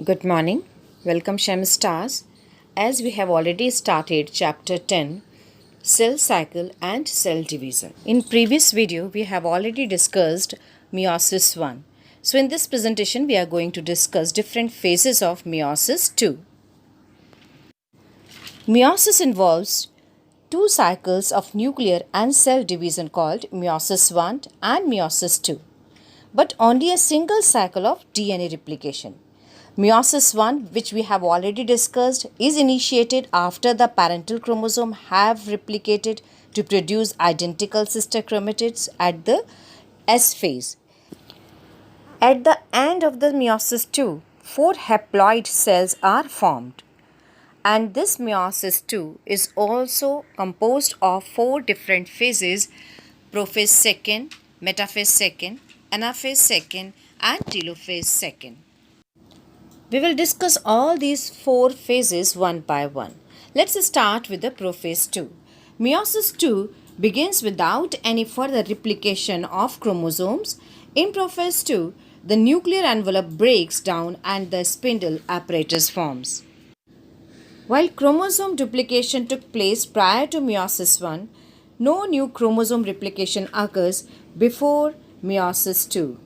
Good morning. Welcome Shem Stars. As we have already started chapter 10, cell cycle and cell division. In previous video we have already discussed meiosis 1. So in this presentation we are going to discuss different phases of meiosis 2. Meiosis involves two cycles of nuclear and cell division called meiosis 1 and meiosis 2, but only a single cycle of DNA replication. Meiosis 1, which we have already discussed, is initiated after the parental chromosome have replicated to produce identical sister chromatids at the S phase. At the end of the meiosis 2, 4 haploid cells are formed. And this meiosis 2 is also composed of 4 different phases: prophase second, metaphase second, anaphase second, and telophase second. We will discuss all these 4 phases one by one. Let's start with the prophase 2. Meiosis 2 begins without any further replication of chromosomes. In prophase 2, the nuclear envelope breaks down and the spindle apparatus forms. While chromosome duplication took place prior to meiosis 1, no new chromosome replication occurs before meiosis 2.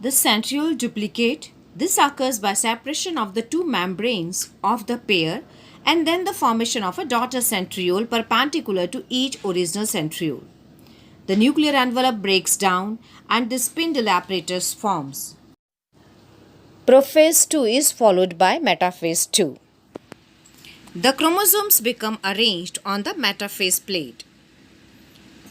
The centriole duplicate. This occurs by separation of the two membranes of the pair and then the formation of a daughter centriole perpendicular to each original centriole. The nuclear envelope breaks down and the spindle apparatus forms. Prophase 2 is followed by metaphase 2. The chromosomes become arranged on the metaphase plate.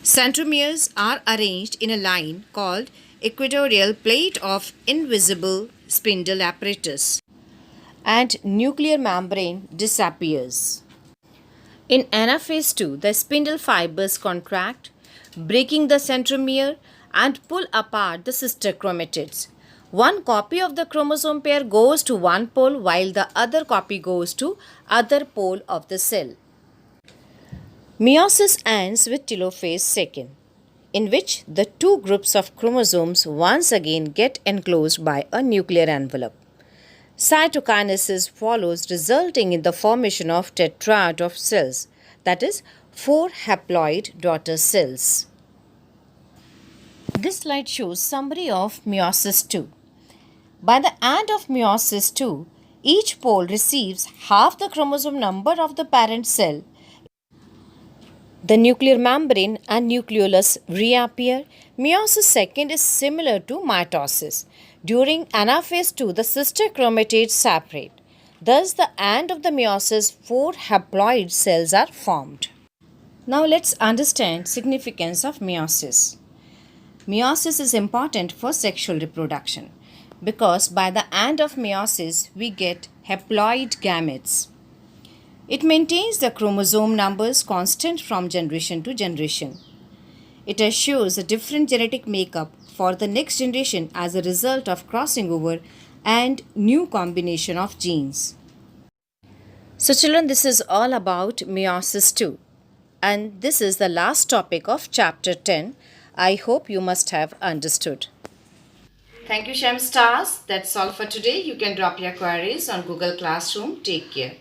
Centromeres are arranged in a line called equatorial plate of invisible spindle apparatus, and nuclear membrane disappears. In anaphase 2, the spindle fibers contract, breaking the centromere and pull apart the sister chromatids. One copy of the chromosome pair goes to one pole while the other copy goes to other pole of the cell. Meiosis ends with telophase second, in which the two groups of chromosomes once again get enclosed by a nuclear envelope. Cytokinesis follows, resulting in the formation of tetrad of cells, that is, 4 haploid daughter cells. This slide shows summary of meiosis 2. By the end of meiosis 2, each pole receives half the chromosome number of the parent cell. The nuclear membrane and nucleolus reappear. Meiosis second is similar to mitosis. During anaphase 2, the sister chromatids separate. Thus, the end of the meiosis, 4 haploid cells are formed. Now, let's understand significance of meiosis. Meiosis is important for sexual reproduction because by the end of meiosis, we get haploid gametes. It maintains the chromosome numbers constant from generation to generation. It assures a different genetic makeup for the next generation as a result of crossing over and new combination of genes. So children, this is all about meiosis 2, and this is the last topic of chapter 10. I hope you must have understood. Thank you, Shem Stars. That's all for today. You can drop your queries on Google Classroom. Take care.